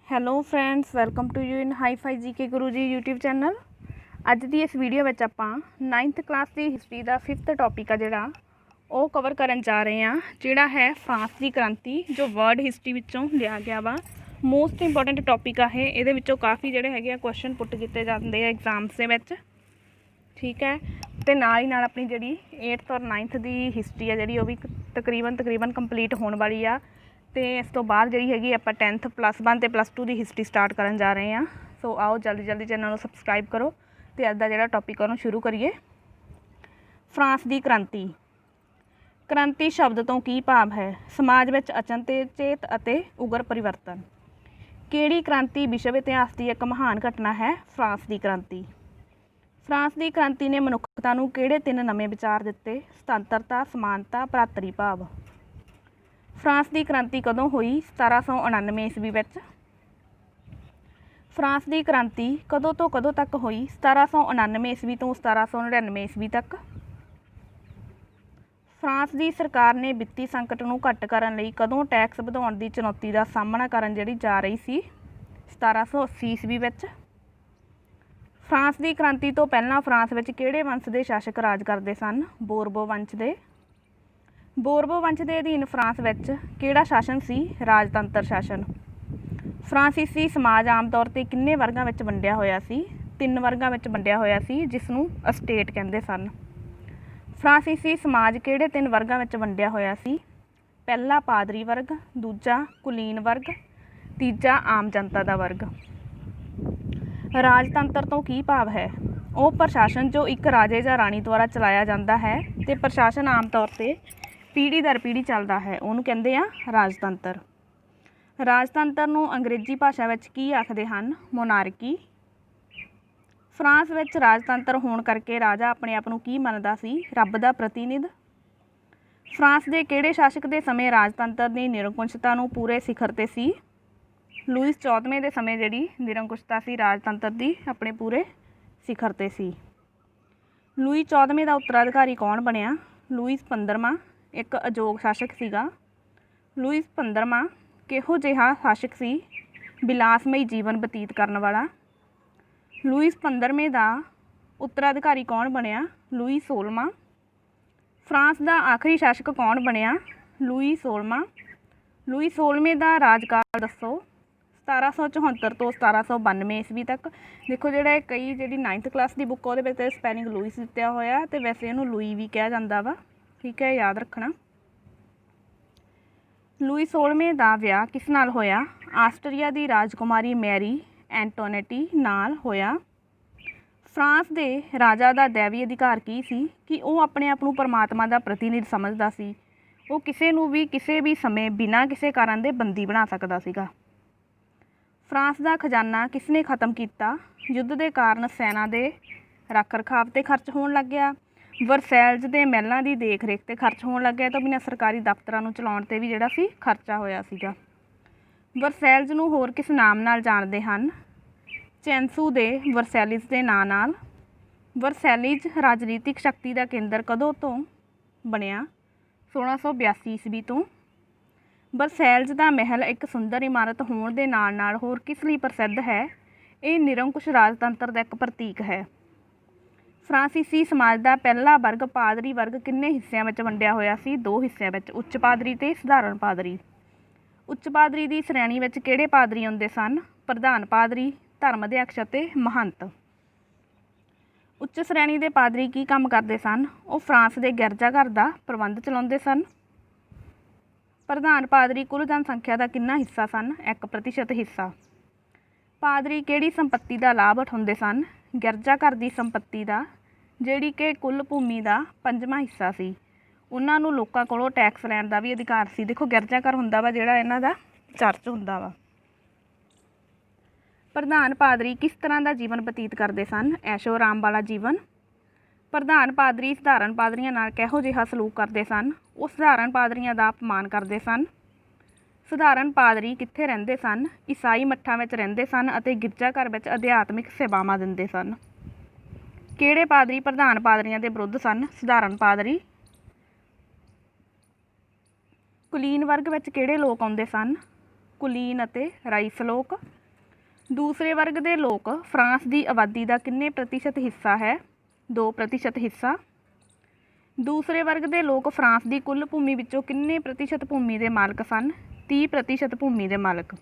Hello friends, welcome to you in hi fi GK Guru ji YouTube channel. ਅੱਜ ਦੀ ਇਸ video ਵਿੱਚ ਆਪਾਂ 9th ਕਲਾਸ ਦੀ history ਦਾ 5th topic ਆ ਜਿਹੜਾ ਉਹ ਕਵਰ ਕਰਨ ਜਾ ਰਹੇ ਹਾਂ, ਜਿਹੜਾ ਹੈ ਫਰਾਂਸ ਦੀ ਕ੍ਰਾਂਤੀ, ਜੋ ਵਰਲਡ ਹਿਸਟਰੀ ਵਿੱਚੋਂ ਲਿਆ ਗਿਆ ਵਾ। ਮੋਸਟ ਇੰਪੋਰਟੈਂਟ ਟੌਪਿਕ ਆ ਇਹ। ਇਹਦੇ ਵਿੱਚੋਂ ਕਾਫੀ ਜਿਹੜੇ ਹੈਗੇ ਆ ਕੁਐਸਚਨ ਪੁੱਟ ਕੀਤੇ ਜਾਂਦੇ ਆ ਐਗਜ਼ਾਮਸ ਦੇ ਵਿੱਚ, ਠੀਕ ਹੈ। ਅਤੇ ਨਾਲ ਹੀ ਨਾਲ ਆਪਣੀ ਜਿਹੜੀ 8th ਔਰ 9th ਦੀ ਹਿਸਟਰੀ ਆ ਜਿਹੜੀ ਉਹ ਵੀ ਤਕਰੀਬਨ ਕੰਪਲੀਟ ਹੋਣ ਵਾਲੀ ਆ। ਅਤੇ ਇਸ ਤੋਂ ਬਾਅਦ ਜਿਹੜੀ ਹੈਗੀ ਆਪਾਂ 10th +1 ਅਤੇ +2 ਦੀ ਹਿਸਟਰੀ ਸਟਾਰਟ ਕਰਨ ਜਾ ਰਹੇ ਹਾਂ। ਸੋ ਆਓ ਜਲਦੀ ਚੈਨਲ ਨੂੰ ਸਬਸਕ੍ਰਾਈਬ ਕਰੋ ਅਤੇ ਅੱਜ ਦਾ ਜਿਹੜਾ ਟੌਪਿਕ ਉਹਨੂੰ ਸ਼ੁਰੂ ਕਰੀਏ। ਫਰਾਂਸ ਦੀ ਕ੍ਰਾਂਤੀ। ਕ੍ਰਾਂਤੀ ਸ਼ਬਦ ਤੋਂ ਕੀ ਭਾਵ ਹੈ? ਸਮਾਜ ਵਿੱਚ ਅਚਨਚੇਤ ਅਤੇ ਉਗਰ ਪਰਿਵਰਤਨ। ਕਿਹੜੀ ਕ੍ਰਾਂਤੀ ਵਿਸ਼ਵ ਇਤਿਹਾਸ ਦੀ ਇੱਕ ਮਹਾਨ ਘਟਨਾ ਹੈ? ਫਰਾਂਸ ਦੀ ਕ੍ਰਾਂਤੀ। ਫਰਾਂਸ ਦੀ ਕ੍ਰਾਂਤੀ ਨੇ ਮਨੁੱਖਤਾ ਨੂੰ ਕਿਹੜੇ 3 ਨਵੇਂ ਵਿਚਾਰ ਦਿੱਤੇ? ਸੁਤੰਤਰਤਾ, ਸਮਾਨਤਾ, ਭਰਾਤਰੀ ਭਾਵ। ਫਰਾਂਸ ਦੀ ਕ੍ਰਾਂਤੀ ਕਦੋਂ ਹੋਈ? 1799 ਈਸਵੀ ਵਿੱਚ। ਫਰਾਂਸ ਦੀ ਕ੍ਰਾਂਤੀ ਕਦੋਂ ਤੋਂ ਕਦੋਂ ਤੱਕ ਹੋਈ? 1799 ਈਸਵੀ ਤੋਂ 1799 ਈਸਵੀ ਤੱਕ। ਫਰਾਂਸ ਦੀ ਸਰਕਾਰ ਨੇ ਵਿੱਤੀ ਸੰਕਟ ਨੂੰ ਘੱਟ ਕਰਨ ਲਈ ਕਦੋਂ ਟੈਕਸ ਵਧਾਉਣ ਦੀ ਚੁਣੌਤੀ ਦਾ ਸਾਹਮਣਾ ਕਰਨ ਜਿਹੜੀ ਜਾ ਰਹੀ ਸੀ? 1780 ਈਸਵੀ ਵਿੱਚ। ਫਰਾਂਸ ਦੀ ਕ੍ਰਾਂਤੀ ਤੋਂ ਪਹਿਲਾਂ ਫਰਾਂਸ ਵਿੱਚ ਕਿਹੜੇ ਵੰਸ਼ ਦੇ ਸ਼ਾਸਕ ਰਾਜ ਕਰਦੇ ਸਨ? ਬੋਰਬੋ ਵੰਸ਼ ਦੇ। ਬੋਰਬੋ ਵੰਸ਼ ਦੇ ਅਧੀਨ ਫਰਾਂਸ ਵਿੱਚ ਕਿਹੜਾ ਸ਼ਾਸਨ ਸੀ? ਰਾਜਤੰਤਰ ਸ਼ਾਸਨ। ਫਰਾਂਸੀਸੀ ਸਮਾਜ ਆਮ ਤੌਰ 'ਤੇ ਕਿੰਨੇ ਵਰਗਾਂ ਵਿੱਚ ਵੰਡਿਆ ਹੋਇਆ ਸੀ? 3 ਵਰਗਾਂ ਵਿੱਚ ਵੰਡਿਆ ਹੋਇਆ ਸੀ, ਜਿਸ ਨੂੰ ਅਸਟੇਟ ਕਹਿੰਦੇ ਸਨ। ਫਰਾਂਸੀਸੀ ਸਮਾਜ ਕਿਹੜੇ 3 ਵਰਗਾਂ ਵਿੱਚ ਵੰਡਿਆ ਹੋਇਆ ਸੀ? ਪਹਿਲਾ ਪਾਦਰੀ ਵਰਗ, ਦੂਜਾ ਕੁਲੀਨ ਵਰਗ, ਤੀਜਾ ਆਮ ਜਨਤਾ ਦਾ ਵਰਗ। ਰਾਜਤੰਤਰ ਤੋਂ ਕੀ ਭਾਵ ਹੈ? ਉਹ ਪ੍ਰਸ਼ਾਸਨ ਜੋ ਇੱਕ ਰਾਜੇ ਜਾਂ ਰਾਣੀ ਦੁਆਰਾ ਚਲਾਇਆ ਜਾਂਦਾ ਹੈ ਅਤੇ ਪ੍ਰਸ਼ਾਸਨ ਆਮ ਤੌਰ 'ਤੇ ਪੀੜ੍ਹੀ ਦਰ ਪੀੜ੍ਹੀ ਚੱਲਦਾ ਹੈ, ਉਹਨੂੰ ਕਹਿੰਦੇ ਆ ਰਾਜਤੰਤਰ। ਰਾਜਤੰਤਰ ਨੂੰ ਅੰਗਰੇਜ਼ੀ ਭਾਸ਼ਾ ਵਿੱਚ ਕੀ ਆਖਦੇ ਹਨ? ਮੋਨਾਰਕੀ। ਫਰਾਂਸ ਵਿੱਚ ਰਾਜਤੰਤਰ ਹੋਣ ਕਰਕੇ ਰਾਜਾ ਆਪਣੇ ਆਪ ਨੂੰ ਕੀ ਮੰਨਦਾ ਸੀ? ਰੱਬ ਦਾ ਪ੍ਰਤੀਨਿਧ। ਫਰਾਂਸ ਦੇ ਕਿਹੜੇ ਸ਼ਾਸਕ ਦੇ ਸਮੇਂ ਰਾਜਤੰਤਰ ਦੀ ਨਿਰੰਕੁਸ਼ਤਾ ਨੂੰ ਪੂਰੇ ਸਿਖਰ 'ਤੇ ਸੀ? ਲੂਈਸ 14ਵੇਂ ਦੇ ਸਮੇਂ ਜਿਹੜੀ ਨਿਰੰਕੁਸ਼ਤਾ ਸੀ ਰਾਜਤੰਤਰ ਦੀ ਆਪਣੇ ਪੂਰੇ ਸਿਖਰ 'ਤੇ ਸੀ। ਲੂਈ 14ਵੇਂ ਦਾ ਉੱਤਰਾਧਿਕਾਰੀ ਕੌਣ ਬਣਿਆ? ਲੂਈਸ 15ਵਾਂ ਇੱਕ ਅਯੋਗ ਸ਼ਾਸਕ ਸੀਗਾ। ਲੂਈਸ 15ਵਾਂ ਕਿਹੋ ਜਿਹਾ ਸ਼ਾਸਕ ਸੀ? ਬਿਲਾਸਮਈ ਜੀਵਨ ਬਤੀਤ ਕਰਨ ਵਾਲਾ। ਲੂਈਸ 15ਵੇਂ ਦਾ ਉੱਤਰਾਧਿਕਾਰੀ ਕੌਣ ਬਣਿਆ? ਲੂਈ 16ਵਾਂ। ਫਰਾਂਸ ਦਾ ਆਖਰੀ ਸ਼ਾਸਕ ਕੌਣ ਬਣਿਆ? ਲੂਈ 16ਵਾਂ। ਲੂਈ 16ਵੇਂ ਦਾ ਰਾਜਕਾਲ ਦੱਸੋ। 1774 ਤੋਂ 1792 ਈਸਵੀ ਤੱਕ। ਦੇਖੋ ਜਿਹੜਾ ਕਈ ਜਿਹੜੀ 9th ਕਲਾਸ ਦੀ ਬੁੱਕ ਉਹਦੇ ਵਿੱਚ ਸਪੈਲਿੰਗ ਲੂਈਸ ਦਿੱਤਾ ਹੋਇਆ ਅਤੇ ਵੈਸੇ ਇਹਨੂੰ ਲੂਈ ਵੀ ਕਿਹਾ ਜਾਂਦਾ ਵਾ, ਠੀਕ ਹੈ, ਯਾਦ ਰੱਖਣਾ। ਲੂਈ 16ਵੇਂ ਦਾ ਵਿਆਹ ਕਿਸ ਨਾਲ ਹੋਇਆ? ਆਸਟਰੀਆ ਦੀ ਰਾਜਕੁਮਾਰੀ ਮੈਰੀ ਐਂਟੋਨੇਟੀ ਨਾਲ ਹੋਇਆ। ਫਰਾਂਸ ਦੇ ਰਾਜਾ ਦਾ ਦੈਵੀ ਅਧਿਕਾਰ ਕੀ ਸੀ? ਕਿ ਉਹ ਆਪਣੇ ਆਪ ਨੂੰ ਪਰਮਾਤਮਾ ਦਾ ਪ੍ਰਤੀਨਿਧ ਸਮਝਦਾ ਸੀ। ਉਹ ਕਿਸੇ ਨੂੰ ਵੀ ਕਿਸੇ ਵੀ ਸਮੇਂ ਬਿਨਾਂ ਕਿਸੇ ਕਾਰਨ ਦੇ ਬੰਦੀ ਬਣਾ ਸਕਦਾ ਸੀਗਾ। ਫਰਾਂਸ ਦਾ ਖਜ਼ਾਨਾ ਕਿਸ ਨੇ ਖਤਮ ਕੀਤਾ? ਯੁੱਧ ਦੇ ਕਾਰਨ ਸੈਨਾ ਦੇ ਰੱਖ ਰਖਾਵ 'ਤੇ ਖਰਚ ਹੋਣ ਲੱਗ ਗਿਆ। ਵਰਸੈਲਜ਼ ਦੇ ਮਹਿਲਾਂ ਦੀ ਦੇਖ ਰੇਖ 'ਤੇ ਖਰਚ ਹੋਣ ਲੱਗਿਆ, ਤੋਂ ਬਿਨਾਂ ਸਰਕਾਰੀ ਦਫ਼ਤਰਾਂ ਨੂੰ ਚਲਾਉਣ 'ਤੇ ਵੀ ਜਿਹੜਾ ਸੀ ਖਰਚਾ ਹੋਇਆ ਸੀਗਾ। ਵਰਸੈਲਜ਼ ਨੂੰ ਹੋਰ ਕਿਸ ਨਾਮ ਨਾਲ ਜਾਣਦੇ ਹਨ? ਚੈਂਸੂ ਦੇ ਵਰਸੈਲਿਸ ਦੇ ਨਾਂ ਨਾਲ। ਵਰਸੈਲਿਜ਼ ਰਾਜਨੀਤਿਕ ਸ਼ਕਤੀ ਦਾ ਕੇਂਦਰ ਕਦੋਂ ਤੋਂ ਬਣਿਆ? 1682 ਈਸਵੀ ਤੋਂ। ਵਰਸੈਲਜ਼ ਦਾ ਮਹਿਲ ਇੱਕ ਸੁੰਦਰ ਇਮਾਰਤ ਹੋਣ ਦੇ ਨਾਲ ਨਾਲ ਹੋਰ ਕਿਸ ਲਈ ਪ੍ਰਸਿੱਧ ਹੈ? ਇਹ ਨਿਰੰਕੁਸ਼ ਰਾਜਤੰਤਰ ਦਾ ਇੱਕ ਪ੍ਰਤੀਕ ਹੈ। ਫਰਾਂਸੀਸੀ ਸਮਾਜ ਦਾ ਪਹਿਲਾ ਵਰਗ ਪਾਦਰੀ ਵਰਗ ਕਿੰਨੇ ਹਿੱਸਿਆਂ ਵਿੱਚ ਵੰਡਿਆ ਹੋਇਆ ਸੀ? 2 ਹਿੱਸਿਆਂ ਵਿੱਚ, ਉੱਚ ਪਾਦਰੀ ਅਤੇ ਸਧਾਰਨ ਪਾਦਰੀ। ਉੱਚ ਪਾਦਰੀ ਦੀ ਸ਼੍ਰੇਣੀ ਵਿੱਚ ਕਿਹੜੇ ਪਾਦਰੀ ਆਉਂਦੇ ਸਨ? ਪ੍ਰਧਾਨ ਪਾਦਰੀ, ਧਰਮ ਅਧਿਅਕਸ਼ ਅਤੇ ਮਹੰਤ। ਉੱਚ ਸ਼੍ਰੇਣੀ ਦੇ ਪਾਦਰੀ ਕੀ ਕੰਮ ਕਰਦੇ ਸਨ? ਉਹ ਫਰਾਂਸ ਦੇ ਗਿਰਜਾ ਘਰ ਦਾ ਪ੍ਰਬੰਧ ਚਲਾਉਂਦੇ ਸਨ। ਪ੍ਰਧਾਨ ਪਾਦਰੀ ਕੁੱਲ ਜਨਸੰਖਿਆ ਦਾ ਕਿੰਨਾ ਹਿੱਸਾ ਸਨ? 1% ਹਿੱਸਾ। ਪਾਦਰੀ ਕਿਹੜੀ ਸੰਪੱਤੀ ਦਾ ਲਾਭ ਉਠਾਉਂਦੇ ਸਨ? ਗਿਰਜਾ ਘਰ ਦੀ ਸੰਪੱਤੀ ਦਾ, ਜਿਹੜੀ ਕਿ ਕੁੱਲ ਭੂਮੀ ਦਾ 5ਵਾਂ ਹਿੱਸਾ ਸੀ। ਉਹਨਾਂ ਨੂੰ ਲੋਕਾਂ ਕੋਲੋਂ ਟੈਕਸ ਲੈਣ ਦਾ ਵੀ ਅਧਿਕਾਰ ਸੀ। ਦੇਖੋ ਗਿਰਜਾ ਘਰ ਹੁੰਦਾ ਵਾ ਜਿਹੜਾ ਇਹਨਾਂ ਦਾ ਚਰਚ ਹੁੰਦਾ ਵਾ। ਪ੍ਰਧਾਨ ਪਾਦਰੀ ਕਿਸ ਤਰ੍ਹਾਂ ਦਾ ਜੀਵਨ ਬਤੀਤ ਕਰਦੇ ਸਨ? ਐਸ਼ੋ ਆਰਾਮ ਵਾਲਾ ਜੀਵਨ। ਪ੍ਰਧਾਨ ਪਾਦਰੀ ਸਧਾਰਨ ਪਾਦਰੀਆਂ ਨਾਲ ਕਿਹੋ ਜਿਹਾ ਸਲੂਕ ਕਰਦੇ ਸਨ? ਉਹ ਸਧਾਰਨ ਪਾਦਰੀਆਂ ਦਾ ਅਪਮਾਨ ਕਰਦੇ ਸਨ। ਸਧਾਰਨ ਪਾਦਰੀ ਕਿੱਥੇ ਰਹਿੰਦੇ ਸਨ? ਈਸਾਈ ਮੱਠਾਂ ਵਿੱਚ ਰਹਿੰਦੇ ਸਨ ਅਤੇ ਗਿਰਜਾ ਘਰ ਵਿੱਚ ਅਧਿਆਤਮਿਕ ਸੇਵਾਵਾਂ ਦਿੰਦੇ ਸਨ। ਕਿਹੜੇ ਪਾਦਰੀ ਪ੍ਰਧਾਨ ਪਾਦਰੀਆਂ ਦੇ ਵਿਰੁੱਧ ਸਨ? ਸਧਾਰਨ ਪਾਦਰੀ। ਕੁਲੀਨ ਵਰਗ ਵਿੱਚ ਕਿਹੜੇ ਲੋਕ ਆਉਂਦੇ ਸਨ? ਕੁਲੀਨ ਅਤੇ ਰਾਈਸ ਲੋਕ। ਦੂਸਰੇ ਵਰਗ ਦੇ ਲੋਕ ਫਰਾਂਸ ਦੀ ਆਬਾਦੀ ਦਾ ਕਿੰਨੇ ਪ੍ਰਤੀਸ਼ਤ ਹਿੱਸਾ ਹੈ? 2% ਹਿੱਸਾ। ਦੂਸਰੇ ਵਰਗ ਦੇ ਲੋਕ ਫਰਾਂਸ ਦੀ ਕੁੱਲ ਭੂਮੀ ਵਿੱਚੋਂ ਕਿੰਨੇ ਪ੍ਰਤੀਸ਼ਤ ਭੂਮੀ ਦੇ ਮਾਲਕ ਸਨ? 30% ਭੂਮੀ ਦੇ ਮਾਲਕ।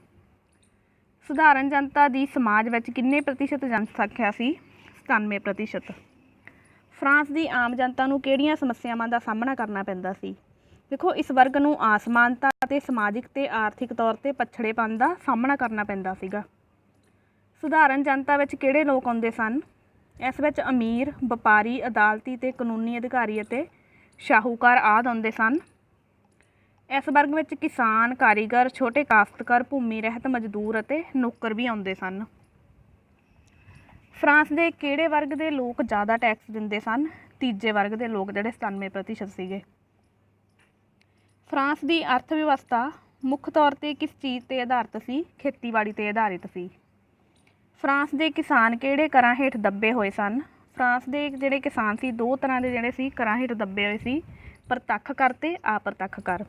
ਸਧਾਰਨ ਜਨਤਾ ਦੀ ਸਮਾਜ ਵਿੱਚ ਕਿੰਨੇ ਪ੍ਰਤੀਸ਼ਤ ਜਨਸੰਖਿਆ ਸੀ? 97%। ਫਰਾਂਸ ਦੀ ਆਮ ਜਨਤਾ ਨੂੰ ਕਿਹੜੀਆਂ ਸਮੱਸਿਆਵਾਂ ਦਾ ਸਾਹਮਣਾ ਕਰਨਾ ਪੈਂਦਾ ਸੀ? ਦੇਖੋ, ਇਸ ਵਰਗ ਨੂੰ ਅਸਮਾਨਤਾ ਅਤੇ ਸਮਾਜਿਕ ਤੇ ਆਰਥਿਕ ਤੌਰ 'ਤੇ ਪਛੜੇਪਣ ਦਾ ਸਾਹਮਣਾ ਕਰਨਾ ਪੈਂਦਾ ਸੀਗਾ। ਸਧਾਰਨ ਜਨਤਾ ਵਿੱਚ ਕਿਹੜੇ ਲੋਕ ਆਉਂਦੇ ਸਨ? ਇਸ ਵਿੱਚ ਅਮੀਰ, ਵਪਾਰੀ, ਅਦਾਲਤੀ ਤੇ ਕਾਨੂੰਨੀ ਅਧਿਕਾਰੀ ਅਤੇ ਸ਼ਾਹੂਕਾਰ ਆਦਿ ਆਉਂਦੇ ਸਨ। ਇਸ ਵਰਗ ਵਿੱਚ ਕਿਸਾਨ, ਕਾਰੀਗਰ, ਛੋਟੇ ਕਾਸ਼ਤਕਾਰ, ਭੂਮੀ ਰਹਿਤ ਮਜ਼ਦੂਰ ਅਤੇ ਨੌਕਰ ਵੀ ਆਉਂਦੇ ਸਨ। ਫਰਾਂਸ ਦੇ ਕਿਹੜੇ ਵਰਗ ਦੇ ਲੋਕ ਜ਼ਿਆਦਾ ਟੈਕਸ ਦਿੰਦੇ ਸਨ? ਤੀਜੇ ਵਰਗ ਦੇ ਲੋਕ, ਜਿਹੜੇ 97% ਸੀਗੇ। ਫਰਾਂਸ ਦੀ ਅਰਥ ਵਿਵਸਥਾ ਮੁੱਖ ਤੌਰ 'ਤੇ ਕਿਸ ਚੀਜ਼ 'ਤੇ ਆਧਾਰਿਤ ਸੀ? ਖੇਤੀਬਾੜੀ 'ਤੇ ਆਧਾਰਿਤ ਸੀ। ਫਰਾਂਸ ਦੇ ਕਿਸਾਨ ਕਿਹੜੇ ਕਰਾਂ ਹੇਠ ਦੱਬੇ ਹੋਏ ਸਨ? ਫਰਾਂਸ ਦੇ ਜਿਹੜੇ ਕਿਸਾਨ ਸੀ, ਦੋ ਤਰ੍ਹਾਂ ਦੇ ਜਿਹੜੇ ਸੀ ਕਰਾਂ ਹੇਠ ਦੱਬੇ ਹੋਏ ਸੀ, ਪ੍ਰਤੱਖ ਕਰ ਤੇ ਅਪ੍ਰਤੱਖ ਕਰ।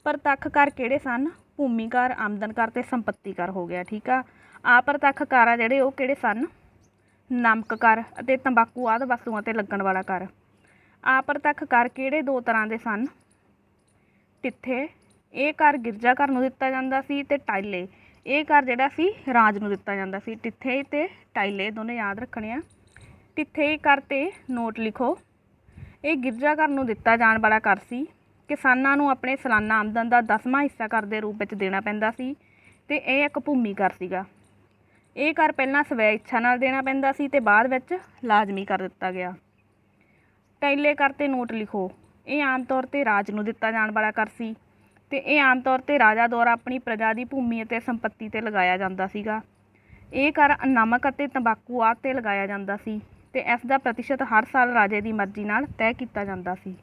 ਪ੍ਰਤੱਖ ਕਰ ਕਿਹੜੇ ਸਨ? ਭੂਮੀ ਕਰ, ਆਮਦਨ ਕਰ ਤੇ ਸੰਪੱਤੀ ਕਰ ਹੋ ਗਿਆ, ਠੀਕ ਆ। ਅਪ੍ਰਤੱਖ ਕਰ ਆ ਜਿਹੜੇ, ਉਹ ਕਿਹੜੇ ਸਨ? ਨਮਕ ਕਰ ਅਤੇ ਤੰਬਾਕੂ ਆਦਿ ਵਸਤੂਆਂ 'ਤੇ ਲੱਗਣ ਵਾਲਾ ਕਰ। ਅਪ੍ਰਤੱਖ ਕਰ ਕਿਹੜੇ ਦੋ ਤਰ੍ਹਾਂ ਦੇ ਸਨ? ਟਿੱਥੇ, ਇਹ ਕਰ ਗਿਰਜਾ ਘਰ ਨੂੰ ਦਿੱਤਾ ਜਾਂਦਾ ਸੀ, ਅਤੇ ਟਾਇਲੇ, ਇਹ ਕਰ ਜਿਹੜਾ ਸੀ ਰਾਜ ਨੂੰ ਦਿੱਤਾ ਜਾਂਦਾ ਸੀ। ਟਿੱਥੇ ਅਤੇ ਟਾਇਲੇ ਦੋਨੇ ਯਾਦ ਰੱਖਣੇ ਆ। ਟਿੱਥੇ ਕਰ 'ਤੇ ਨੋਟ ਲਿਖੋ। ਇਹ ਗਿਰਜਾ ਘਰ ਨੂੰ ਦਿੱਤਾ ਜਾਣ ਵਾਲਾ ਕਰ ਸੀ। ਕਿਸਾਨਾਂ ਨੂੰ ਆਪਣੇ ਸਾਲਾਨਾ ਆਮਦਨ ਦਾ 10ਵਾਂ ਹਿੱਸਾ ਕਰ ਦੇ ਰੂਪ ਵਿੱਚ ਦੇਣਾ ਪੈਂਦਾ ਸੀ, ਅਤੇ ਇਹ ਇੱਕ ਭੂਮੀ ਕਰ ਸੀਗਾ। ਇਹ ਕਰ ਪਹਿਲਾਂ ਸਵੈ ਇੱਛਾ ਨਾਲ ਦੇਣਾ ਪੈਂਦਾ ਸੀ ਅਤੇ ਬਾਅਦ ਵਿੱਚ ਲਾਜ਼ਮੀ ਕਰ ਦਿੱਤਾ ਗਿਆ। ਟਾਇਲੇ ਕਰ 'ਤੇ ਨੋਟ ਲਿਖੋ। ਇਹ ਆਮ ਤੌਰ 'ਤੇ ਰਾਜ ਨੂੰ ਦਿੱਤਾ ਜਾਣ ਵਾਲਾ ਕਰ ਸੀ, ਅਤੇ ਇਹ ਆਮ ਤੌਰ 'ਤੇ ਰਾਜਾ ਦੁਆਰਾ ਆਪਣੀ ਪ੍ਰਜਾ ਦੀ ਭੂਮੀ ਅਤੇ ਸੰਪੱਤੀ 'ਤੇ ਲਗਾਇਆ ਜਾਂਦਾ ਸੀਗਾ। ਇਹ ਕਰ ਨਮਕ ਅਤੇ ਤੰਬਾਕੂ ਆਦਿ 'ਤੇ ਲਗਾਇਆ ਜਾਂਦਾ ਸੀ, ਅਤੇ ਇਸ ਦਾ ਪ੍ਰਤੀਸ਼ਤ ਹਰ ਸਾਲ ਰਾਜੇ ਦੀ ਮਰਜ਼ੀ ਨਾਲ ਤੈਅ ਕੀਤਾ ਜਾਂਦਾ ਸੀ।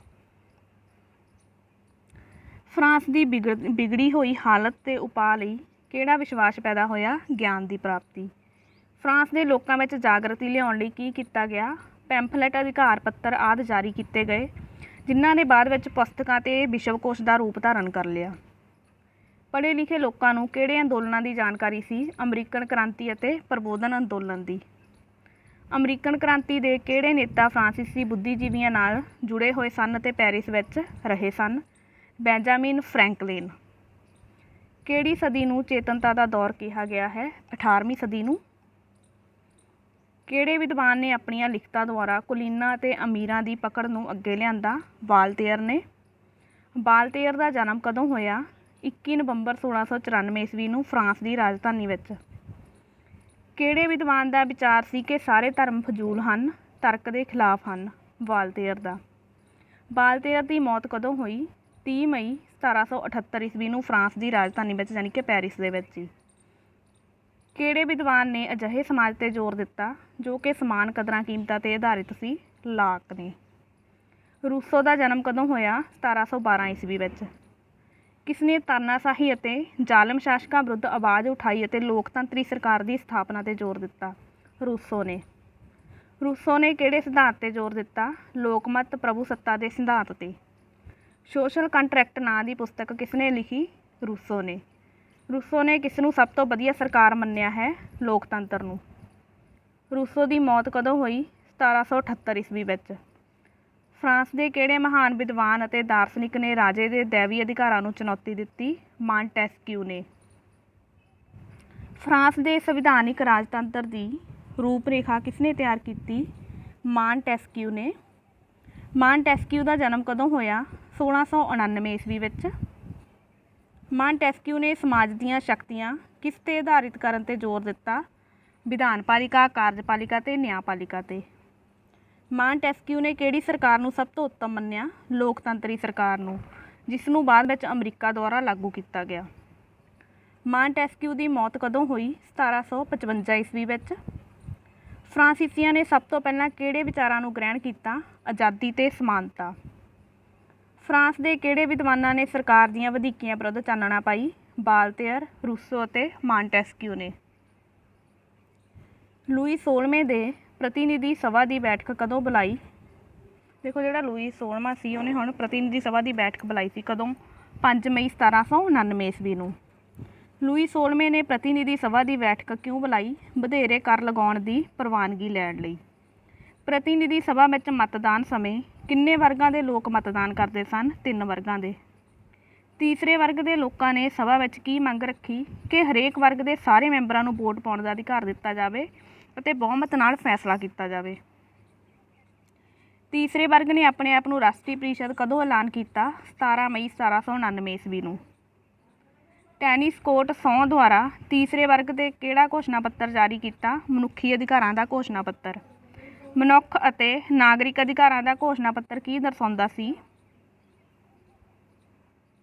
ਫਰਾਂਸ ਦੀ ਵਿਗੜੀ ਹੋਈ ਹਾਲਤ 'ਤੇ ਉਪਾਅ ਲਈ ਕਿਹੜਾ ਵਿਸ਼ਵਾਸ ਪੈਦਾ ਹੋਇਆ? ਗਿਆਨ ਦੀ ਪ੍ਰਾਪਤੀ। ਫਰਾਂਸ ਦੇ ਲੋਕਾਂ ਵਿੱਚ ਜਾਗਰਤੀ ਲਿਆਉਣ ਲਈ ਕੀ ਕੀਤਾ ਗਿਆ? ਪੈਂਫਲੇਟ, ਅਧਿਕਾਰ ਪੱਤਰ ਆਦਿ ਜਾਰੀ ਕੀਤੇ ਗਏ, ਜਿਨ੍ਹਾਂ ਨੇ ਬਾਅਦ ਵਿੱਚ ਪੁਸਤਕਾਂ ਅਤੇ ਵਿਸ਼ਵਕੋਸ਼ ਦਾ ਰੂਪ ਧਾਰਨ ਕਰ ਲਿਆ। ਪੜ੍ਹੇ ਲਿਖੇ ਲੋਕਾਂ ਨੂੰ ਕਿਹੜੇ ਅੰਦੋਲਨਾਂ ਦੀ ਜਾਣਕਾਰੀ ਸੀ? ਅਮਰੀਕਨ ਕ੍ਰਾਂਤੀ ਅਤੇ ਪ੍ਰਬੋਧਨ ਅੰਦੋਲਨ ਦੀ। ਅਮਰੀਕਨ ਕ੍ਰਾਂਤੀ ਦੇ ਕਿਹੜੇ ਨੇਤਾ ਫਰਾਂਸੀਸੀ ਬੁੱਧੀਜੀਵੀਆਂ ਨਾਲ ਜੁੜੇ ਹੋਏ ਸਨ ਅਤੇ ਪੈਰਿਸ ਵਿੱਚ ਰਹੇ ਸਨ? Benjamin Franklin. ਕਿਹੜੀ ਸਦੀ ਨੂੰ ਚੇਤਨਤਾ ਦਾ ਦੌਰ ਕਿਹਾ ਗਿਆ ਹੈ? 18ਵੀਂ ਸਦੀ ਨੂੰ। ਕਿਹੜੇ ਵਿਦਵਾਨ ਨੇ ਆਪਣੀਆਂ ਲਿਖਤਾਂ ਦੁਆਰਾ ਕੁਲੀਨਾਂ ਅਤੇ ਅਮੀਰਾਂ ਦੀ ਪਕੜ ਨੂੰ ਅੱਗੇ ਲਿਆਂਦਾ? ਵਾਲਟੇਅਰ ਨੇ। ਵਾਲਟੇਅਰ ਦਾ ਜਨਮ ਕਦੋਂ ਹੋਇਆ? 21 ਨਵੰਬਰ 1694 ਈਸਵੀ ਨੂੰ ਫਰਾਂਸ ਦੀ ਰਾਜਧਾਨੀ ਵਿੱਚ। ਕਿਹੜੇ ਵਿਦਵਾਨ ਦਾ ਵਿਚਾਰ ਸੀ ਕਿ ਸਾਰੇ ਧਰਮ ਫਜ਼ੂਲ ਹਨ, ਤਰਕ ਦੇ ਖਿਲਾਫ ਹਨ? ਵਾਲਟੇਅਰ ਦਾ। ਵਾਲਟੇਅਰ ਦੀ ਮੌਤ ਕਦੋਂ ਹੋਈ? 30 ਮਈ 1778 ਈਸਵੀ ਨੂੰ ਫਰਾਂਸ ਦੀ ਰਾਜਧਾਨੀ ਵਿੱਚ, ਯਾਨੀ ਕਿ ਪੈਰਿਸ ਦੇ ਵਿੱਚ ਹੀ। ਕਿਹੜੇ ਵਿਦਵਾਨ ਨੇ ਅਜਿਹੇ ਸਮਾਜ 'ਤੇ ਜ਼ੋਰ ਦਿੱਤਾ ਜੋ ਕਿ ਸਮਾਨ ਕਦਰਾਂ ਕੀਮਤਾਂ 'ਤੇ ਆਧਾਰਿਤ ਸੀ? ਲਾਕ ਨੇ। ਰੂਸੋ ਦਾ ਜਨਮ ਕਦੋਂ ਹੋਇਆ? 1712 ਈਸਵੀ ਵਿੱਚ। ਕਿਸ ਨੇ ਤਾਨਾਸ਼ਾਹੀ ਅਤੇ ਜ਼ਾਲਮ ਸ਼ਾਸਕਾਂ ਵਿਰੁੱਧ ਆਵਾਜ਼ ਉਠਾਈ ਅਤੇ ਲੋਕਤੰਤਰੀ ਸਰਕਾਰ ਦੀ ਸਥਾਪਨਾ 'ਤੇ ਜ਼ੋਰ ਦਿੱਤਾ? ਰੂਸੋ ਨੇ। ਰੂਸੋ ਨੇ ਕਿਹੜੇ ਸਿਧਾਂਤ 'ਤੇ ਜ਼ੋਰ ਦਿੱਤਾ? ਲੋਕਮਤ, ਪ੍ਰਭੂਸੱਤਾ ਦੇ ਸਿਧਾਂਤ 'ਤੇ। ਸੋਸ਼ਲ ਕੰਟਰੈਕਟ ਨਾਂ ਦੀ ਪੁਸਤਕ ਕਿਸ ਨੇ ਲਿਖੀ? ਰੂਸੋ ਨੇ। ਰੂਸੋ ਨੇ ਕਿਸ ਨੂੰ ਸਭ ਤੋਂ ਵਧੀਆ ਸਰਕਾਰ ਮੰਨਿਆ ਹੈ? ਲੋਕਤੰਤਰ ਨੂੰ। ਰੂਸੋ ਦੀ ਮੌਤ ਕਦੋਂ ਹੋਈ? 1778 ਈਸਵੀ ਵਿੱਚ। ਫਰਾਂਸ ਦੇ ਕਿਹੜੇ ਮਹਾਨ ਵਿਦਵਾਨ ਅਤੇ ਦਾਰਸ਼ਨਿਕ ਨੇ ਰਾਜੇ ਦੇ ਦੈਵੀ ਅਧਿਕਾਰਾਂ ਨੂੰ ਚੁਣੌਤੀ ਦਿੱਤੀ? ਮਾਂਟੈਸਕਿਊ ਨੇ। ਫਰਾਂਸ ਦੇ ਸੰਵਿਧਾਨਿਕ ਰਾਜਤੰਤਰ ਦੀ ਰੂਪ ਰੇਖਾ ਕਿਸ ਨੇ ਤਿਆਰ ਕੀਤੀ? ਮਾਂਟੈਸਕਿਊ ਨੇ। ਮਾਂਟੈਸਕਿਊ ਦਾ ਜਨਮ ਕਦੋਂ ਹੋਇਆ? 1699 ਈਸਵੀ ਵਿੱਚ। ਮਾਂਟੈਸਕਿਊ ਨੇ ਸਮਾਜ ਦੀਆਂ ਸ਼ਕਤੀਆਂ ਕਿਸ 'ਤੇ ਆਧਾਰਿਤ ਕਰਨ 'ਤੇ ਜ਼ੋਰ ਦਿੱਤਾ? ਵਿਧਾਨਪਾਲਿਕਾ, ਕਾਰਜਪਾਲਿਕਾ ਅਤੇ ਨਿਆਂਪਾਲਿਕਾ 'ਤੇ। ਮਾਂਟੈਸਕਿਊ ਨੇ ਕਿਹੜੀ ਸਰਕਾਰ ਨੂੰ ਸਭ ਤੋਂ ਉੱਤਮ ਮੰਨਿਆ? ਲੋਕਤੰਤਰੀ ਸਰਕਾਰ ਨੂੰ, ਜਿਸ ਨੂੰ ਬਾਅਦ ਵਿੱਚ ਅਮਰੀਕਾ ਦੁਆਰਾ ਲਾਗੂ ਕੀਤਾ ਗਿਆ। ਮਾਂਟੈਸਕਿਊ ਦੀ ਮੌਤ ਕਦੋਂ ਹੋਈ? 1755 ਈਸਵੀ ਵਿੱਚ। ਫਰਾਂਸੀਸੀਆਂ ਨੇ ਸਭ ਤੋਂ ਪਹਿਲਾਂ ਕਿਹੜੇ ਵਿਚਾਰਾਂ ਨੂੰ ਗ੍ਰਹਿਣ ਕੀਤਾ? ਆਜ਼ਾਦੀ ਤੇ ਸਮਾਨਤਾ। ਫਰਾਂਸ ਦੇ ਕਿਹੜੇ ਵਿਦਵਾਨਾਂ ਨੇ ਸਰਕਾਰ ਦੀਆਂ ਵਧੀਕੀਆਂ ਵਿਰੁੱਧ ਚਾਨਣਾ ਪਾਈ? ਵਾਲਟੇਅਰ, ਰੂਸੋ ਅਤੇ ਮਾਂਟੈਸਕਿਊ ਨੇ। ਲੂਈ 16ਵੇਂ ਦੇ ਪ੍ਰਤੀਨਿਧੀ ਸਭਾ ਦੀ ਬੈਠਕ ਕਦੋਂ ਬੁਲਾਈ? ਦੇਖੋ, ਜਿਹੜਾ ਲੂਈ 16ਵਾਂ ਸੀ, ਉਹਨੇ ਹੁਣ ਪ੍ਰਤੀਨਿਧੀ ਸਭਾ ਦੀ ਬੈਠਕ ਬੁਲਾਈ ਸੀ ਕਦੋਂ? 5 ਮਈ 1799 ਈਸਵੀ ਨੂੰ। ਲੂਈ 16ਵੇਂ ਨੇ ਪ੍ਰਤੀਨਿਧੀ ਸਭਾ ਦੀ ਬੈਠਕ ਕਿਉਂ ਬੁਲਾਈ? ਵਧੇਰੇ ਕਰ ਲਗਾਉਣ ਦੀ ਪ੍ਰਵਾਨਗੀ ਲੈਣ ਲਈ। ਪ੍ਰਤੀਨਿਧੀ ਸਭਾ ਵਿੱਚ ਮਤਦਾਨ ਸਮੇਂ ਕਿੰਨੇ ਵਰਗਾਂ ਦੇ ਲੋਕ ਮਤਦਾਨ ਕਰਦੇ ਸਨ? 3 ਵਰਗਾਂ ਦੇ। ਤੀਸਰੇ ਵਰਗ ਦੇ ਲੋਕਾਂ ਨੇ ਸਭਾ ਵਿੱਚ ਕੀ ਮੰਗ ਰੱਖੀ ਕਿ ਹਰੇਕ ਵਰਗ ਦੇ ਸਾਰੇ ਮੈਂਬਰਾਂ ਨੂੰ ਵੋਟ ਪਾਉਣ ਦਾ ਅਧਿਕਾਰ ਦਿੱਤਾ ਜਾਵੇ ਅਤੇ ਬਹੁਮਤ ਨਾਲ ਫੈਸਲਾ ਕੀਤਾ ਜਾਵੇ। ਤੀਸਰੇ ਵਰਗ ਨੇ ਆਪਣੇ ਆਪ ਨੂੰ ਰਾਸ਼ਟਰੀ ਪ੍ਰੀਸ਼ਦ ਕਦੋਂ ਐਲਾਨ ਕੀਤਾ? 17 ਮਈ 1799 ਈਸਵੀ ਨੂੰ। ਟੈਨਿਸ ਕੋਰਟ ਸਹੁੰ ਦੁਆਰਾ ਤੀਸਰੇ ਵਰਗ ਦੇ ਕਿਹੜਾ ਘੋਸ਼ਣਾ ਪੱਤਰ ਜਾਰੀ ਕੀਤਾ? ਮਨੁੱਖੀ ਅਧਿਕਾਰਾਂ ਦਾ ਘੋਸ਼ਣਾ ਪੱਤਰ। ਮਨੁੱਖ ਅਤੇ ਨਾਗਰਿਕ ਅਧਿਕਾਰਾਂ ਦਾ ਘੋਸ਼ਣਾ ਪੱਤਰ ਕੀ ਦਰਸਾਉਂਦਾ ਸੀ?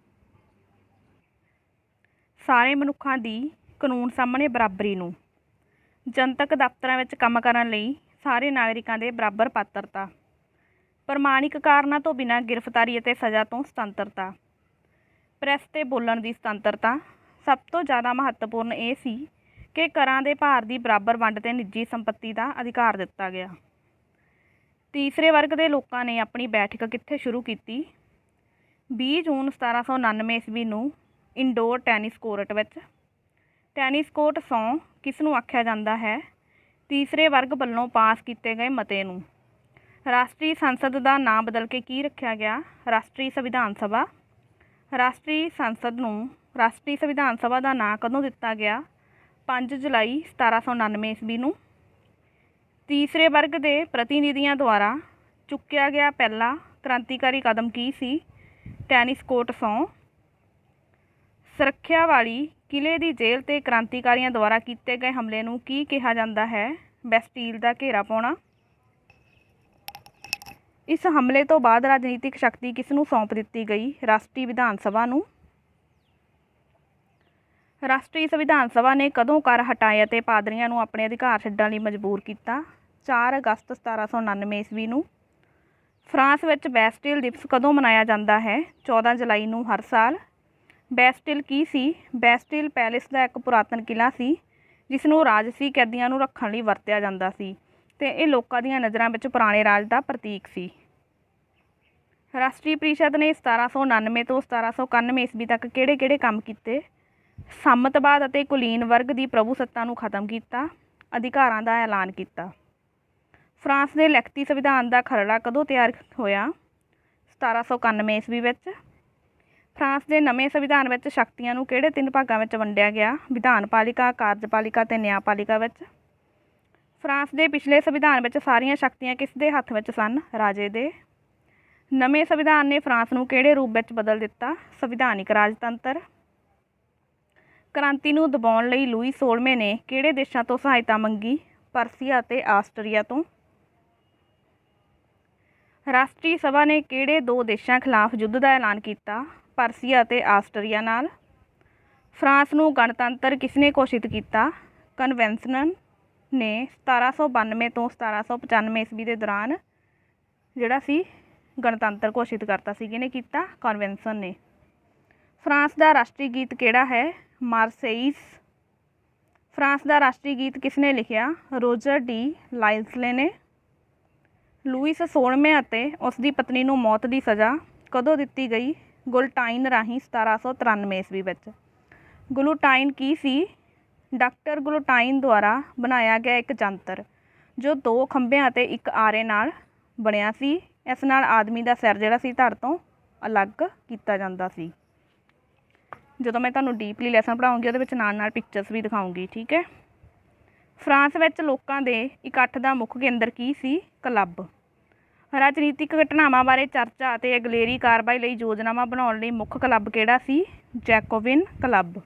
ਸਾਰੇ ਮਨੁੱਖਾਂ ਦੀ ਕਾਨੂੰਨ ਸਾਹਮਣੇ ਬਰਾਬਰੀ ਨੂੰ। ਜਨਤਕ ਦਫ਼ਤਰਾਂ ਵਿੱਚ ਕੰਮ ਕਰਨ ਲਈ ਸਾਰੇ ਨਾਗਰਿਕਾਂ ਦੇ ਬਰਾਬਰ ਪਾਤਰਤਾ। ਪ੍ਰਮਾਣਿਕ ਕਾਰਨਾਂ ਤੋਂ ਬਿਨਾਂ ਗ੍ਰਿਫਤਾਰੀ ਅਤੇ ਸਜ਼ਾ ਤੋਂ ਸੁਤੰਤਰਤਾ। ਪ੍ਰੈਸ 'ਤੇ ਬੋਲਣ ਦੀ ਸੁਤੰਤਰਤਾ। ਸਭ ਤੋਂ ਜ਼ਿਆਦਾ ਮਹੱਤਵਪੂਰਨ ਇਹ ਸੀ ਕਿ ਕਰਾਂ ਦੇ ਭਾਰ ਦੀ ਬਰਾਬਰ ਵੰਡ ਤੇ ਨਿੱਜੀ ਸੰਪੱਤੀ ਦਾ ਅਧਿਕਾਰ ਦਿੱਤਾ ਗਿਆ। ਤੀਸਰੇ ਵਰਗ ਦੇ ਲੋਕਾਂ ਨੇ ਆਪਣੀ ਬੈਠਕ ਕਿੱਥੇ ਸ਼ੁਰੂ ਕੀਤੀ? 20 ਜੂਨ 1799 ਈਸਵੀ ਨੂੰ ਇੰਡੋਰ ਟੈਨਿਸ ਕੋਰਟ ਵਿੱਚ। ਟੈਨਿਸ ਕੋਰਟ ਸਹੁੰ ਕਿਸ ਨੂੰ ਆਖਿਆ ਜਾਂਦਾ ਹੈ? ਤੀਸਰੇ ਵਰਗ ਵੱਲੋਂ ਪਾਸ ਕੀਤੇ ਗਏ ਮਤੇ ਨੂੰ। ਰਾਸ਼ਟਰੀ ਸੰਸਦ ਦਾ ਨਾਂ ਬਦਲ ਕੇ ਕੀ ਰੱਖਿਆ ਗਿਆ? ਰਾਸ਼ਟਰੀ ਸੰਵਿਧਾਨ ਸਭਾ। ਰਾਸ਼ਟਰੀ ਸੰਵਿਧਾਨ ਸਭਾ ਦਾ ਨਾਂ ਕਦੋਂ ਦਿੱਤਾ ਗਿਆ? 5 ਜੁਲਾਈ 1799 ਈਸਵੀ ਨੂੰ। ਤੀਸਰੇ ਵਰਗ ਦੇ ਪ੍ਰਤੀਨਿਧੀਆਂ ਦੁਆਰਾ ਚੁੱਕਿਆ ਗਿਆ ਪਹਿਲਾ ਕ੍ਰਾਂਤੀਕਾਰੀ ਕਦਮ ਕੀ ਸੀ? ਟੈਨਿਸ ਕੋਰਟ ਸਹੁੰ। ਸੁਰੱਖਿਆ ਵਾਲੀ ਕਿਲ੍ਹੇ ਦੀ ਜੇਲ੍ਹ 'ਤੇ ਕ੍ਰਾਂਤੀਕਾਰੀਆਂ ਦੁਆਰਾ ਕੀਤੇ ਗਏ ਹਮਲੇ ਨੂੰ ਕੀ ਕਿਹਾ ਜਾਂਦਾ ਹੈ? ਬੈਸਟੀਲ ਦਾ ਘੇਰਾ ਪਾਉਣਾ। ਇਸ ਹਮਲੇ ਤੋਂ ਬਾਅਦ ਰਾਜਨੀਤਿਕ ਸ਼ਕਤੀ ਕਿਸ ਨੂੰ ਸੌਂਪ ਦਿੱਤੀ ਗਈ? ਰਾਸ਼ਟਰੀ ਵਿਧਾਨ ਸਭਾ ਨੂੰ। ਰਾਸ਼ਟਰੀ ਸੰਵਿਧਾਨ ਸਭਾ ਨੇ ਕਦੋਂ ਕਰ ਹਟਾਏ ਅਤੇ ਪਾਦਰੀਆਂ ਨੂੰ ਆਪਣੇ ਅਧਿਕਾਰ ਛੱਡਣ ਲਈ ਮਜਬੂਰ ਕੀਤਾ? 4 ਅਗਸਤ 1799 ਈਸਵੀ ਨੂੰ। ਫਰਾਂਸ ਵਿੱਚ ਬੈਸਟਿਲ ਦਿਵਸ ਕਦੋਂ ਮਨਾਇਆ ਜਾਂਦਾ ਹੈ? 14 ਜੁਲਾਈ ਨੂੰ ਹਰ ਸਾਲ। ਬੈਸਟਿਲ ਕੀ ਸੀ? ਬੈਸਟਿਲ ਪੈਲੇਸ ਦਾ ਇੱਕ ਪੁਰਾਤਨ ਕਿਲ੍ਹਾ ਸੀ ਜਿਸ ਨੂੰ ਰਾਜਸੀ ਕੈਦੀਆਂ ਨੂੰ ਰੱਖਣ ਲਈ ਵਰਤਿਆ ਜਾਂਦਾ ਸੀ ਅਤੇ ਇਹ ਲੋਕਾਂ ਦੀਆਂ ਨਜ਼ਰਾਂ ਵਿੱਚ ਪੁਰਾਣੇ ਰਾਜ ਦਾ ਪ੍ਰਤੀਕ ਸੀ। ਰਾਸ਼ਟਰੀ ਪ੍ਰੀਸ਼ਦ ਨੇ 1799 ਤੋਂ 1791 ਈਸਵੀ ਤੱਕ ਕਿਹੜੇ ਕੰਮ ਕੀਤੇ? ਸੰਮਤਵਾਦ ਅਤੇ ਕੁਲੀਨ ਵਰਗ ਦੀ ਪ੍ਰਭੂਸੱਤਾ ਨੂੰ ਖਤਮ ਕੀਤਾ। ਅਧਿਕਾਰਾਂ ਦਾ ਐਲਾਨ ਕੀਤਾ। ਫਰਾਂਸ ਦੇ ਲਿਖਤੀ ਸੰਵਿਧਾਨ ਦਾ ਖਰੜਾ ਕਦੋਂ ਤਿਆਰ ਹੋਇਆ? 1791 ਈਸਵੀ ਵਿੱਚ। ਫਰਾਂਸ ਦੇ ਨਵੇਂ ਸੰਵਿਧਾਨ ਵਿੱਚ ਸ਼ਕਤੀਆਂ ਨੂੰ ਕਿਹੜੇ 3 ਭਾਗਾਂ ਵਿੱਚ ਵੰਡਿਆ ਗਿਆ? ਵਿਧਾਨ ਪਾਲਿਕਾ, ਕਾਰਜਪਾਲਿਕਾ ਅਤੇ ਨਿਆਂਪਾਲਿਕਾ ਵਿੱਚ। ਫਰਾਂਸ ਦੇ ਪਿਛਲੇ ਸੰਵਿਧਾਨ ਵਿੱਚ ਸਾਰੀਆਂ ਸ਼ਕਤੀਆਂ ਕਿਸ ਦੇ ਹੱਥ ਵਿੱਚ ਸਨ? ਰਾਜੇ ਦੇ। ਨਵੇਂ ਸੰਵਿਧਾਨ ਨੇ ਫਰਾਂਸ ਨੂੰ ਕਿਹੜੇ ਰੂਪ ਵਿੱਚ ਬਦਲ ਦਿੱਤਾ? ਸੰਵਿਧਾਨਿਕ ਰਾਜਤੰਤਰ। ਕ੍ਰਾਂਤੀ ਨੂੰ ਦਬਾਉਣ ਲਈ ਲੂਈ 16ਵੇਂ ਨੇ ਕਿਹੜੇ ਦੇਸ਼ਾਂ ਤੋਂ ਸਹਾਇਤਾ ਮੰਗੀ? ਪਰਸੀਆ ਅਤੇ ਆਸਟਰੀਆ ਤੋਂ। ਰਾਸ਼ਟਰੀ ਸਭਾ ਨੇ ਕਿਹੜੇ 2 ਦੇਸ਼ਾਂ ਖਿਲਾਫ ਯੁੱਧ ਦਾ ਐਲਾਨ ਕੀਤਾ? ਪਰਸੀਆ ਅਤੇ ਆਸਟਰੀਆ ਨਾਲ। ਫਰਾਂਸ ਨੂੰ ਗਣਤੰਤਰ ਕਿਸ ਨੇ ਘੋਸ਼ਿਤ ਕੀਤਾ? ਕਨਵੈਨਸ਼ਨ ਨੇ 1792 ਤੋਂ 1795 ਈਸਵੀ ਦੇ ਦੌਰਾਨ ਜਿਹੜਾ ਸੀ ਗਣਤੰਤਰ ਘੋਸ਼ਿਤ ਕਰਤਾ ਸੀ। ਕਿਹਨੇ ਕੀਤਾ? ਕਨਵੈਨਸ਼ਨ ਨੇ। ਫਰਾਂਸ ਦਾ ਰਾਸ਼ਟਰੀ ਗੀਤ ਕਿਹੜਾ ਹੈ? ਮਾਰਸੇਈਸ। ਫਰਾਂਸ ਦਾ ਰਾਸ਼ਟਰੀ ਗੀਤ ਕਿਸ ਨੇ ਲਿਖਿਆ? ਰੋਜਰ ਡੀ ਲਾਇਸਲੇ ਨੇ। ਲੂਈਸ 16ਵੇਂ ਅਤੇ ਉਸ ਦੀ ਪਤਨੀ ਨੂੰ ਮੌਤ ਦੀ ਸਜ਼ਾ ਕਦੋਂ ਦਿੱਤੀ ਗਈ? ਗੁਲਟਾਈਨ ਰਾਹੀਂ 1793 ਈਸਵੀ ਵਿੱਚ। ਗੁਲਟਾਈਨ ਕੀ ਸੀ? ਡਾਕਟਰ ਗੁਲਟਾਈਨ ਦੁਆਰਾ ਬਣਾਇਆ ਗਿਆ ਇੱਕ ਯੰਤਰ ਜੋ 2 ਖੰਭਿਆਂ ਅਤੇ ਇੱਕ ਆਰੇ ਨਾਲ ਬਣਿਆ ਸੀ। ਇਸ ਨਾਲ ਆਦਮੀ ਦਾ ਸਿਰ ਜਿਹੜਾ ਸੀ ਧੜ ਤੋਂ ਅਲੱਗ ਕੀਤਾ ਜਾਂਦਾ ਸੀ। ਜਦੋਂ ਮੈਂ ਤੁਹਾਨੂੰ ਡੀਪਲੀ ਲੈਸਨ ਪੜ੍ਹਾਉਂਗੀ ਉਹਦੇ ਵਿੱਚ ਨਾਲ ਪਿਕਚਰਸ ਵੀ ਦਿਖਾਉਂਗੀ, ਠੀਕ ਹੈ। ਫਰਾਂਸ ਵਿੱਚ ਲੋਕਾਂ ਦੇ ਇਕੱਠ ਦਾ ਮੁੱਖ ਕੇਂਦਰ ਕੀ ਸੀ? ਕਲੱਬ। ਰਾਜਨੀਤਿਕ ਘਟਨਾਵਾਂ ਬਾਰੇ ਚਰਚਾ ਅਤੇ ਅਗਲੇਰੀ ਕਾਰਵਾਈ ਲਈ ਯੋਜਨਾਵਾਂ ਬਣਾਉਣ ਲਈ ਮੁੱਖ ਕਲੱਬ ਕਿਹੜਾ ਸੀ? ਜੈਕੋਬਿਨ ਕਲੱਬ।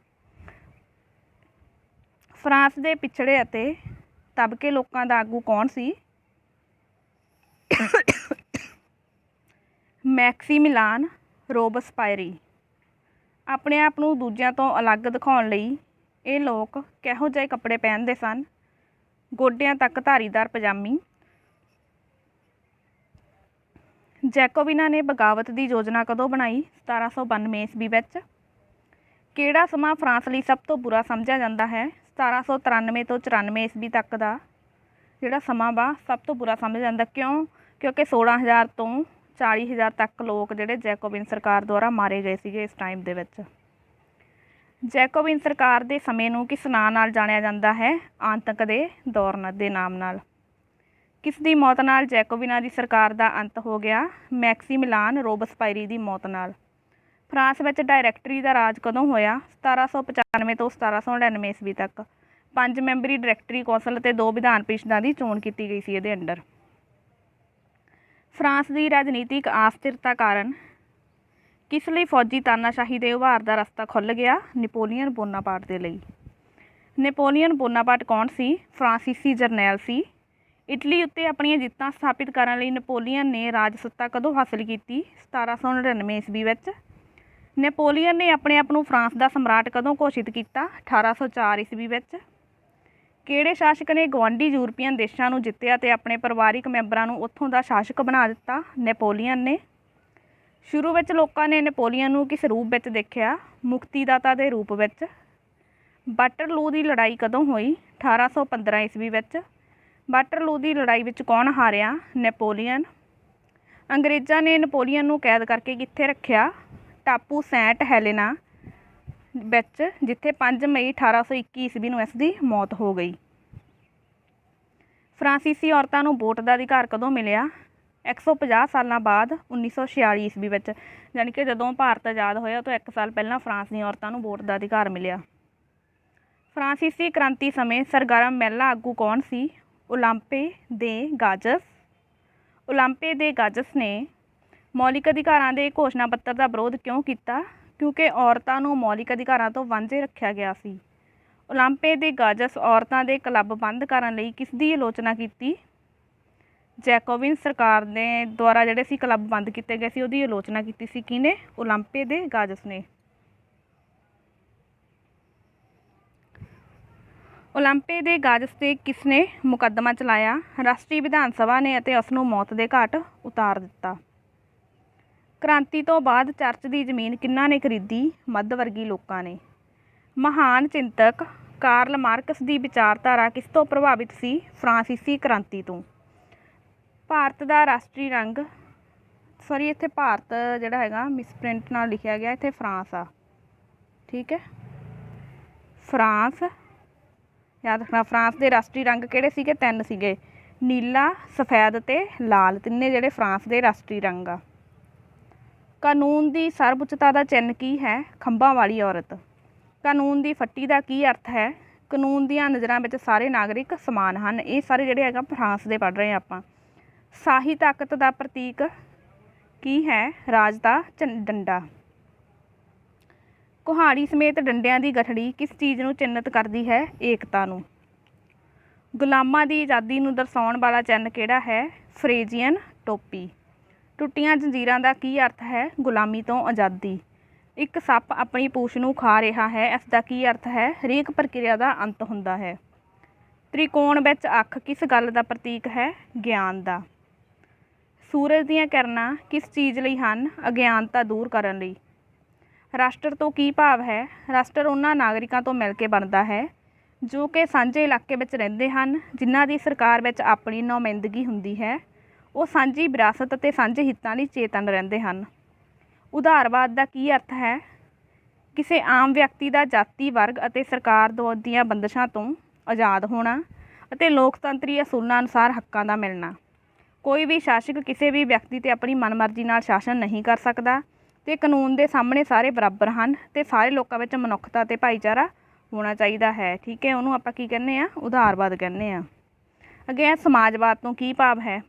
ਫਰਾਂਸ ਦੇ ਪਿਛੜੇ ਅਤੇ ਦਬਕੇ ਲੋਕਾਂ ਦਾ ਆਗੂ ਕੌਣ ਸੀ? ਮੈਕਸੀਮਿਲਾਨ ਰੋਬਸਪਾਇਰੀ। ਆਪਣੇ ਆਪ ਨੂੰ ਦੂਜਿਆਂ ਤੋਂ ਅਲੱਗ ਦਿਖਾਉਣ ਲਈ ਇਹ ਲੋਕ ਕਿਹੋ ਜਿਹੇ ਕੱਪੜੇ ਪਹਿਨਦੇ ਸਨ? ਗੋਡਿਆਂ ਤੱਕ ਧਾਰੀਦਾਰ ਪਜਾਮੀ। ਜੈਕੋਬਿਨਾਂ ਨੇ ਬਗਾਵਤ ਦੀ ਯੋਜਨਾ ਕਦੋਂ ਬਣਾਈ? 1792 ਈਸਵੀ ਵਿੱਚ। ਕਿਹੜਾ ਸਮਾਂ ਫਰਾਂਸ ਲਈ ਸਭ ਤੋਂ ਬੁਰਾ ਸਮਝਿਆ ਜਾਂਦਾ ਹੈ? 1793 ਤੋਂ 94 ਈਸਵੀ ਤੱਕ ਦਾ ਜਿਹੜਾ ਸਮਾਂ ਵਾ ਸਭ ਤੋਂ ਬੁਰਾ ਸਮਝਿਆ ਜਾਂਦਾ। ਕਿਉਂ? ਕਿਉਂਕਿ 16,000 ਤੋਂ 40,000 ਤੱਕ ਲੋਕ ਜਿਹੜੇ ਜੈਕੋਬਿਨ ਸਰਕਾਰ ਦੁਆਰਾ ਮਾਰੇ ਗਏ ਸੀਗੇ ਇਸ ਟਾਈਮ ਦੇ ਵਿੱਚ। ਜੈਕੋਬਿਨ ਸਰਕਾਰ ਦੇ ਸਮੇਂ ਨੂੰ ਕਿਸ ਨਾਂ ਨਾਲ ਜਾਣਿਆ ਜਾਂਦਾ ਹੈ? ਆਤੰਕ ਦੇ ਦੌਰ ਦੇ ਨਾਮ ਨਾਲ। ਕਿਸ ਦੀ ਮੌਤ ਨਾਲ ਜੈਕੋਬਿਨਾਂ ਦੀ ਸਰਕਾਰ ਦਾ ਅੰਤ ਹੋ ਗਿਆ? ਮੈਕਸੀਮਿਲਾਨ ਰੋਬਸਪਾਇਰੀ ਦੀ ਮੌਤ ਨਾਲ। ਫਰਾਂਸ ਵਿੱਚ ਡਾਇਰੈਕਟਰੀ ਦਾ ਰਾਜ ਕਦੋਂ ਹੋਇਆ? 1795 ਤੋਂ 1799 ਈਸਵੀ ਤੱਕ। 5 ਮੈਂਬਰੀ ਡਾਇਰੈਕਟਰੀ ਕੌਂਸਲ ਅਤੇ 2 ਵਿਧਾਨ ਪ੍ਰੀਸ਼ਦਾਂ ਦੀ ਚੋਣ ਕੀਤੀ ਗਈ ਸੀ ਇਹਦੇ ਅੰਡਰ। ਫਰਾਂਸ ਦੀ ਰਾਜਨੀਤਿਕ ਅਸਥਿਰਤਾ ਕਾਰਨ ਕਿਸ ਲਈ ਫੌਜੀ ਤਾਨਾਸ਼ਾਹੀ ਦੇ ਉਭਾਰ ਦਾ ਰਸਤਾ ਖੁੱਲ੍ਹ ਗਿਆ? ਨੈਪੋਲੀਅਨ ਬੋਨਾਪਾਰਟ ਦੇ ਲਈ। ਨੈਪੋਲੀਅਨ ਬੋਨਾਪਾਰਟ ਕੌਣ ਸੀ? ਫਰਾਂਸੀਸੀ ਜਰਨੈਲ ਸੀ। ਇਟਲੀ ਉੱਤੇ ਆਪਣੀਆਂ ਜਿੱਤਾਂ ਸਥਾਪਿਤ ਕਰਨ ਲਈ ਨੈਪੋਲੀਅਨ ਨੇ ਰਾਜ ਸੱਤਾ ਕਦੋਂ ਹਾਸਲ ਕੀਤੀ? 1799 ਈਸਵੀ ਵਿੱਚ। ਨੈਪੋਲੀਅਨ ਨੇ ਆਪਣੇ ਆਪ ਨੂੰ ਫਰਾਂਸ ਦਾ ਸਮਰਾਟ ਕਦੋਂ ਘੋਸ਼ਿਤ ਕੀਤਾ? 1804 ਈਸਵੀ ਵਿੱਚ। ਕਿਹੜੇ ਸ਼ਾਸਕ ਨੇ ਗੁਆਂਢੀ ਯੂਰਪੀਅਨ ਦੇਸ਼ਾਂ ਨੂੰ ਜਿੱਤਿਆ ਅਤੇ ਆਪਣੇ ਪਰਿਵਾਰਿਕ ਮੈਂਬਰਾਂ ਨੂੰ ਉੱਥੋਂ ਦਾ ਸ਼ਾਸਕ ਬਣਾ ਦਿੱਤਾ? ਨੈਪੋਲੀਅਨ ਨੇ। ਸ਼ੁਰੂ ਵਿੱਚ ਲੋਕਾਂ ਨੇ ਨੈਪੋਲੀਅਨ ਨੂੰ ਕਿਸ ਰੂਪ ਵਿੱਚ ਦੇਖਿਆ? ਮੁਕਤੀਦਾਤਾ ਦੇ ਰੂਪ ਵਿੱਚ। ਵਾਟਰਲੂ ਦੀ ਲੜਾਈ ਕਦੋਂ ਹੋਈ? 1815 ਈਸਵੀ ਵਿੱਚ। ਵਾਟਰਲੂ ਦੀ ਲੜਾਈ ਵਿੱਚ ਕੌਣ ਹਾਰਿਆ? ਨੈਪੋਲੀਅਨ। ਅੰਗਰੇਜ਼ਾਂ ਨੇ ਨੈਪੋਲੀਅਨ ਨੂੰ ਕੈਦ ਕਰਕੇ ਕਿੱਥੇ ਰੱਖਿਆ? ਟਾਪੂ ਸੈਂਟ ਹੈਲੇਨਾ ਵਿੱਚ, ਜਿੱਥੇ 5 ਮਈ 1821 ਈਸਵੀ ਨੂੰ ਇਸ ਦੀ ਮੌਤ ਹੋ ਗਈ। ਫਰਾਂਸੀਸੀ ਔਰਤਾਂ ਨੂੰ ਵੋਟ ਦਾ ਅਧਿਕਾਰ ਕਦੋਂ ਮਿਲਿਆ? 150 ਸਾਲਾਂ ਬਾਅਦ 1946 ਈਸਵੀ ਵਿੱਚ, ਯਾਨੀ ਕਿ ਜਦੋਂ ਭਾਰਤ ਆਜ਼ਾਦ ਹੋਇਆ ਉਹ ਤੋਂ 1 ਸਾਲ ਪਹਿਲਾਂ ਫਰਾਂਸ ਦੀਆਂ ਔਰਤਾਂ ਨੂੰ ਵੋਟ ਦਾ ਅਧਿਕਾਰ ਮਿਲਿਆ। ਫਰਾਂਸੀਸੀ ਕ੍ਰਾਂਤੀ ਸਮੇਂ ਸਰਗਰਮ ਮਹਿਲਾ ਆਗੂ ਕੌਣ ਸੀ? ਓਲੰਪੇ ਦੇ ਗਾਜ਼ਸ। ਓਲੰਪੇ ਦੇ ਗਾਜ਼ਸ ਨੇ ਮੌਲਿਕ ਅਧਿਕਾਰਾਂ ਦੇ ਘੋਸ਼ਣਾ ਪੱਤਰ ਦਾ ਵਿਰੋਧ ਕਿਉਂ ਕੀਤਾ? ਕਿਉਂਕਿ ਔਰਤਾਂ ਨੂੰ ਮੌਲਿਕ ਅਧਿਕਾਰਾਂ ਤੋਂ ਵਾਂਝੇ ਰੱਖਿਆ ਗਿਆ ਸੀ। ਓਲੰਪੇ ਦੇ ਗਾਜ਼ਸ ਔਰਤਾਂ ਦੇ ਕਲੱਬ ਬੰਦ ਕਰਨ ਲਈ ਕਿਸ ਦੀ ਆਲੋਚਨਾ ਕੀਤੀ? ਜੈਕੋਬਿਨ ਸਰਕਾਰ ਦੇ ਦੁਆਰਾ ਜਿਹੜੇ ਸੀ ਕਲੱਬ ਬੰਦ ਕੀਤੇ ਗਏ ਸੀ ਉਹਦੀ ਆਲੋਚਨਾ ਕੀਤੀ ਸੀ ਕਿਹਨੇ? ਓਲੰਪੇ ਦੇ ਗਾਜ਼ਸ ਨੇ। ਓਲੰਪੇ ਦੇ ਗਾਜ਼ਸ 'ਤੇ ਕਿਸ ਨੇ ਮੁਕੱਦਮਾ ਚਲਾਇਆ? ਰਾਸ਼ਟਰੀ ਵਿਧਾਨ ਸਭਾ ਨੇ ਅਤੇ ਉਸ ਨੂੰ ਮੌਤ ਦੇ ਘਾਟ ਉਤਾਰ ਦਿੱਤਾ। ਕ੍ਰਾਂਤੀ ਤੋਂ ਬਾਅਦ ਚਰਚ ਦੀ ਜ਼ਮੀਨ ਕਿਹਨਾਂ ਨੇ ਖਰੀਦੀ? ਮੱਧ ਵਰਗੀ ਲੋਕਾਂ ਨੇ। ਮਹਾਨ ਚਿੰਤਕ ਕਾਰਲ ਮਾਰਕਸ ਦੀ ਵਿਚਾਰਧਾਰਾ ਕਿਸ ਤੋਂ ਪ੍ਰਭਾਵਿਤ ਸੀ? ਫਰਾਂਸੀਸੀ ਕ੍ਰਾਂਤੀ ਤੋਂ। ਭਾਰਤ ਦਾ ਰਾਸ਼ਟਰੀ ਰੰਗ, ਸੌਰੀ ਇੱਥੇ ਭਾਰਤ ਜਿਹੜਾ ਹੈਗਾ ਮਿਸਪ੍ਰਿੰਟ ਨਾਲ ਲਿਖਿਆ ਗਿਆ, ਇੱਥੇ ਫਰਾਂਸ ਆ, ਠੀਕ ਹੈ। ਫਰਾਂਸ ਯਾਦ ਰੱਖਣਾ। ਫਰਾਂਸ ਦੇ ਰਾਸ਼ਟਰੀ ਰੰਗ ਕਿਹੜੇ ਸੀਗੇ? 3 ਸੀਗੇ, ਨੀਲਾ, ਸਫੈਦ ਅਤੇ ਲਾਲ, ਤਿੰਨੇ ਜਿਹੜੇ ਫਰਾਂਸ ਦੇ ਰਾਸ਼ਟਰੀ ਰੰਗ ਆ। ਕਾਨੂੰਨ ਦੀ ਸਰਵਉੱਚਤਾ ਦਾ ਚਿੰਨ੍ਹ ਕੀ ਹੈ? ਖੰਭਾਂ ਵਾਲੀ ਔਰਤ। ਕਾਨੂੰਨ ਦੀ ਫੱਟੀ ਦਾ ਕੀ ਅਰਥ ਹੈ? ਕਾਨੂੰਨ ਦੀਆਂ ਨਜ਼ਰਾਂ ਵਿੱਚ ਸਾਰੇ ਨਾਗਰਿਕ ਸਮਾਨ ਹਨ। ਇਹ ਸਾਰੇ ਜਿਹੜੇ ਹੈਗਾ ਫਰਾਂਸ ਦੇ ਪੜ੍ਹ ਰਹੇ ਹਾਂ ਆਪਾਂ। ਸ਼ਾਹੀ ਤਾਕਤ ਦਾ ਪ੍ਰਤੀਕ ਕੀ ਹੈ? ਰਾਜ ਦਾ ਡੰਡਾ। ਕੁਹਾੜੀ ਸਮੇਤ ਡੰਡਿਆਂ ਦੀ ਗਠੜੀ ਕਿਸ ਚੀਜ਼ ਨੂੰ ਚਿੰਨ੍ਹਿਤ ਕਰਦੀ ਹੈ? ਏਕਤਾ ਨੂੰ। ਗੁਲਾਮਾਂ ਦੀ ਆਜ਼ਾਦੀ ਨੂੰ ਦਰਸਾਉਣ ਵਾਲਾ ਚਿੰਨ੍ਹ ਕਿਹੜਾ ਹੈ? ਫਰੇਜ਼ੀਅਨ ਟੋਪੀ। ਟੁੱਟੀਆਂ ਜੰਜੀਰਾਂ ਦਾ ਕੀ ਅਰਥ ਹੈ? ਗੁਲਾਮੀ ਤੋਂ ਆਜ਼ਾਦੀ। ਇੱਕ ਸੱਪ ਆਪਣੀ ਪੂਛ ਨੂੰ ਖਾ ਰਿਹਾ ਹੈ, ਇਸ ਦਾ ਕੀ ਅਰਥ ਹੈ? ਹਰੇਕ ਪ੍ਰਕਿਰਿਆ ਦਾ ਅੰਤ ਹੁੰਦਾ ਹੈ। ਤ੍ਰਿਕੋਣ ਵਿੱਚ ਅੱਖ ਕਿਸ ਗੱਲ ਦਾ ਪ੍ਰਤੀਕ ਹੈ? ਗਿਆਨ ਦਾ। ਸੂਰਜ ਦੀਆਂ ਕਿਰਨਾਂ ਕਿਸ ਚੀਜ਼ ਲਈ ਹਨ? ਅਗਿਆਨਤਾ ਦੂਰ ਕਰਨ ਲਈ। ਰਾਸ਼ਟਰ ਤੋਂ ਕੀ ਭਾਵ ਹੈ? ਰਾਸ਼ਟਰ ਉਹਨਾਂ ਨਾਗਰਿਕਾਂ ਤੋਂ ਮਿਲ ਕੇ ਬਣਦਾ ਹੈ ਜੋ ਕਿ ਸਾਂਝੇ ਇਲਾਕੇ ਵਿੱਚ ਰਹਿੰਦੇ ਹਨ, ਜਿਨ੍ਹਾਂ ਦੀ ਸਰਕਾਰ ਵਿੱਚ ਆਪਣੀ ਨੁਮਾਇੰਦਗੀ ਹੁੰਦੀ ਹੈ। ਉਹ ਸਾਂਝੀ ਵਿਰਾਸਤ ਅਤੇ ਸਾਂਝੇ ਹਿੱਤਾਂ ਲਈ ਚੇਤਨ ਰਹਿੰਦੇ ਹਨ। ਉਦਾਰਵਾਦ ਦਾ ਕੀ ਅਰਥ ਹੈ? ਕਿਸੇ ਆਮ ਵਿਅਕਤੀ ਦਾ ਜਾਤੀ, ਵਰਗ ਅਤੇ ਸਰਕਾਰ ਦੀਆਂ ਬੰਦਸ਼ਾਂ ਤੋਂ ਆਜ਼ਾਦ ਹੋਣਾ ਅਤੇ ਲੋਕਤੰਤਰੀ ਅਸੂਲਾਂ ਅਨੁਸਾਰ ਹੱਕਾਂ ਦਾ ਮਿਲਣਾ। ਕੋਈ ਵੀ ਸ਼ਾਸਕ ਕਿਸੇ ਵੀ ਵਿਅਕਤੀ 'ਤੇ ਆਪਣੀ ਮਨਮਰਜ਼ੀ ਨਾਲ ਸ਼ਾਸਨ ਨਹੀਂ ਕਰ ਸਕਦਾ ਅਤੇ ਕਾਨੂੰਨ ਦੇ ਸਾਹਮਣੇ ਸਾਰੇ ਬਰਾਬਰ ਹਨ ਅਤੇ ਸਾਰੇ ਲੋਕਾਂ ਵਿੱਚ ਮਨੁੱਖਤਾ ਅਤੇ ਭਾਈਚਾਰਾ ਹੋਣਾ ਚਾਹੀਦਾ ਹੈ, ਠੀਕ ਹੈ। ਉਹਨੂੰ ਆਪਾਂ ਕੀ ਕਹਿੰਦੇ ਹਾਂ? ਉਦਾਰਵਾਦ ਕਹਿੰਦੇ ਹਾਂ। ਅੱਗੇ ਸਮਾਜਵਾਦ ਤੋਂ ਕੀ ਭਾਵ ਹੈ?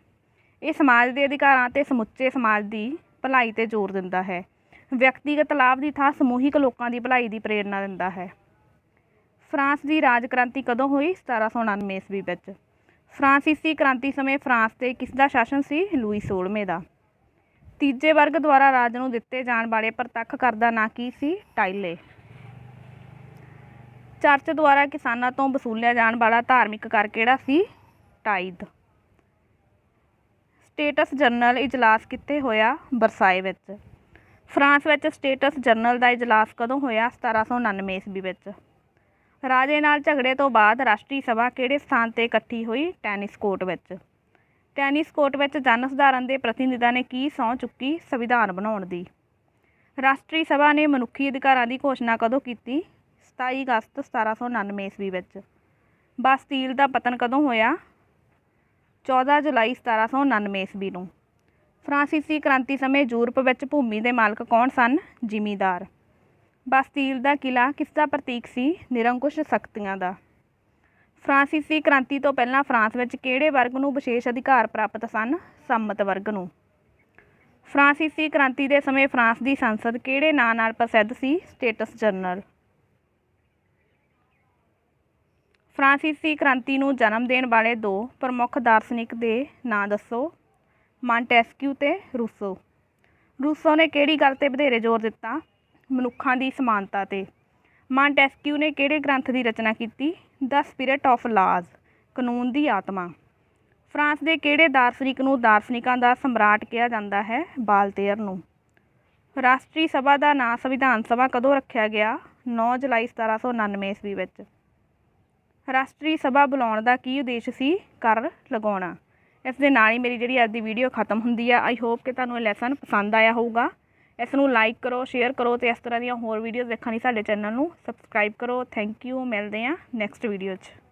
ਇਹ ਸਮਾਜ ਦੇ ਅਧਿਕਾਰਾਂ ਅਤੇ ਸਮੁੱਚੇ ਸਮਾਜ ਦੀ ਭਲਾਈ 'ਤੇ ਜ਼ੋਰ ਦਿੰਦਾ ਹੈ। ਵਿਅਕਤੀਗਤ ਲਾਭ ਦੀ ਥਾਂ ਸਮੂਹਿਕ ਲੋਕਾਂ ਦੀ ਭਲਾਈ ਦੀ ਪ੍ਰੇਰਨਾ ਦਿੰਦਾ ਹੈ। ਫਰਾਂਸ ਦੀ ਰਾਜ ਕ੍ਰਾਂਤੀ ਕਦੋਂ ਹੋਈ? 1799 ਈਸਵੀ ਵਿੱਚ। ਫਰਾਂਸੀਸੀ ਕ੍ਰਾਂਤੀ ਸਮੇਂ ਫਰਾਂਸ 'ਤੇ ਕਿਸ ਦਾ ਸ਼ਾਸਨ ਸੀ? ਲੂਈ 16ਵੇਂ ਦਾ। ਤੀਜੇ ਵਰਗ ਦੁਆਰਾ ਰਾਜ ਨੂੰ ਦਿੱਤੇ ਜਾਣ ਵਾਲੇ ਪ੍ਰਤੱਖ ਕਰ ਦਾ ਨਾਂ ਕੀ ਸੀ? ਟਾਈਲੇ। ਚਰਚ ਦੁਆਰਾ ਕਿਸਾਨਾਂ ਤੋਂ ਵਸੂਲਿਆ ਜਾਣ ਵਾਲਾ ਧਾਰਮਿਕ ਕਰ ਕਿਹੜਾ ਸੀ? ਟਾਈਦ। ਸਟੇਟਸ ਜਨਰਲ ਇਜਲਾਸ ਕਿੱਥੇ ਹੋਇਆ? ਵਰਸਾਏ ਵਿੱਚ। ਫਰਾਂਸ ਵਿੱਚ ਸਟੇਟਸ ਜਨਰਲ ਦਾ ਇਜਲਾਸ ਕਦੋਂ ਹੋਇਆ? 1799 ਈਸਵੀ ਵਿੱਚ। ਰਾਜੇ ਨਾਲ ਝਗੜੇ ਤੋਂ ਬਾਅਦ ਰਾਸ਼ਟਰੀ ਸਭਾ ਕਿਹੜੇ ਸਥਾਨ 'ਤੇ ਇਕੱਠੀ ਹੋਈ? ਟੈਨਿਸ ਕੋਰਟ ਵਿੱਚ। ਟੈਨਿਸ ਕੋਰਟ ਵਿੱਚ ਜਨ ਸਧਾਰਨ ਦੇ ਪ੍ਰਤੀਨਿਧਾਂ ਨੇ ਕੀ ਸਹੁੰ ਚੁੱਕੀ? ਸੰਵਿਧਾਨ ਬਣਾਉਣ ਦੀ। ਰਾਸ਼ਟਰੀ ਸਭਾ ਨੇ ਮਨੁੱਖੀ ਅਧਿਕਾਰਾਂ ਦੀ ਘੋਸ਼ਣਾ ਕਦੋਂ ਕੀਤੀ? 27 ਅਗਸਤ 1799 ਈਸਵੀ ਵਿੱਚ। ਬਾਸਤੀਲ ਦਾ ਪਤਨ ਕਦੋਂ ਹੋਇਆ? 14 ਜੁਲਾਈ 1799 ਈਸਵੀ ਨੂੰ। ਫਰਾਂਸੀਸੀ ਕ੍ਰਾਂਤੀ ਸਮੇਂ ਯੂਰਪ ਵਿੱਚ ਭੂਮੀ ਦੇ ਮਾਲਕ ਕੌਣ ਸਨ? ਜ਼ਿਮੀਂਦਾਰ। ਬਾਸਤੀਲ ਦਾ ਕਿਲ੍ਹਾ ਕਿਸ ਦਾ ਪ੍ਰਤੀਕ ਸੀ? ਨਿਰੰਕੁਸ਼ ਸ਼ਕਤੀਆਂ ਦਾ। ਫਰਾਂਸੀਸੀ ਕ੍ਰਾਂਤੀ ਤੋਂ ਪਹਿਲਾਂ ਫਰਾਂਸ ਵਿੱਚ ਕਿਹੜੇ ਵਰਗ ਨੂੰ ਵਿਸ਼ੇਸ਼ ਅਧਿਕਾਰ ਪ੍ਰਾਪਤ ਸਨ? ਸੰਮਤ ਵਰਗ ਨੂੰ। ਫਰਾਂਸੀਸੀ ਕ੍ਰਾਂਤੀ ਦੇ ਸਮੇਂ ਫਰਾਂਸ ਦੀ ਸੰਸਦ ਕਿਹੜੇ ਨਾਂ ਨਾਲ ਪ੍ਰਸਿੱਧ ਸੀ? Status general. ਫਰਾਂਸੀਸੀ ਕ੍ਰਾਂਤੀ ਨੂੰ ਜਨਮ ਦੇਣ ਵਾਲੇ ਦੋ ਪ੍ਰਮੁੱਖ ਦਾਰਸ਼ਨਿਕ ਦੇ ਨਾਂ ਦੱਸੋ? ਮਾਂਟੈਸਕਿਊ ਤੇ ਰੂਸੋ। ਰੂਸੋ ਨੇ ਕਿਹੜੀ ਗੱਲ 'ਤੇ ਵਧੇਰੇ ਜ਼ੋਰ ਦਿੱਤਾ? ਮਨੁੱਖਾਂ ਦੀ ਸਮਾਨਤਾ 'ਤੇ। ਮਾਂਟੈਸਕਿਊ ਨੇ ਕਿਹੜੇ ਗ੍ਰੰਥ ਦੀ ਰਚਨਾ ਕੀਤੀ? ਦ ਸਪਿਰਿਟ ਆਫ ਲਾਜ਼, ਕਾਨੂੰਨ ਦੀ ਆਤਮਾ। ਫਰਾਂਸ ਦੇ ਕਿਹੜੇ ਦਾਰਸ਼ਨਿਕ ਨੂੰ ਦਾਰਸ਼ਨਿਕਾਂ ਦਾ ਸਮਰਾਟ ਕਿਹਾ ਜਾਂਦਾ ਹੈ? ਵਾਲਤੇਰ ਨੂੰ। ਰਾਸ਼ਟਰੀ ਸਭਾ ਦਾ ਨਾਂ ਸੰਵਿਧਾਨ ਸਭਾ ਕਦੋਂ ਰੱਖਿਆ ਗਿਆ? 9 ਜੁਲਾਈ 1799 ਈਸਵੀ ਵਿੱਚ। ਰਾਸ਼ਟਰੀ ਸਭਾ ਬੁਲਾਉਣ ਦਾ ਕੀ ਉਦੇਸ਼ ਸੀ? ਕਰ ਲਗਾਉਣਾ। ਇਸ ਦੇ ਨਾਲ ਹੀ ਮੇਰੀ ਜਿਹੜੀ ਅੱਜ ਦੀ ਵੀਡੀਓ ਖਤਮ ਹੁੰਦੀ ਆ। ਆਈ ਹੋਪ ਕਿ ਤੁਹਾਨੂੰ ਇਹ ਲੈਸਨ ਪਸੰਦ ਆਇਆ ਹੋਊਗਾ। ਇਸ ਨੂੰ ਲਾਈਕ ਕਰੋ, ਸ਼ੇਅਰ ਕਰੋ ਅਤੇ ਇਸ ਤਰ੍ਹਾਂ ਦੀਆਂ ਹੋਰ ਵੀਡੀਓਜ਼ ਦੇਖਣ ਲਈ ਸਾਡੇ ਚੈਨਲ ਨੂੰ ਸਬਸਕ੍ਰਾਈਬ ਕਰੋ। Thank you. ਮਿਲਦੇ ਹਾਂ ਨੈਕਸਟ ਵੀਡੀਓ 'ਚ।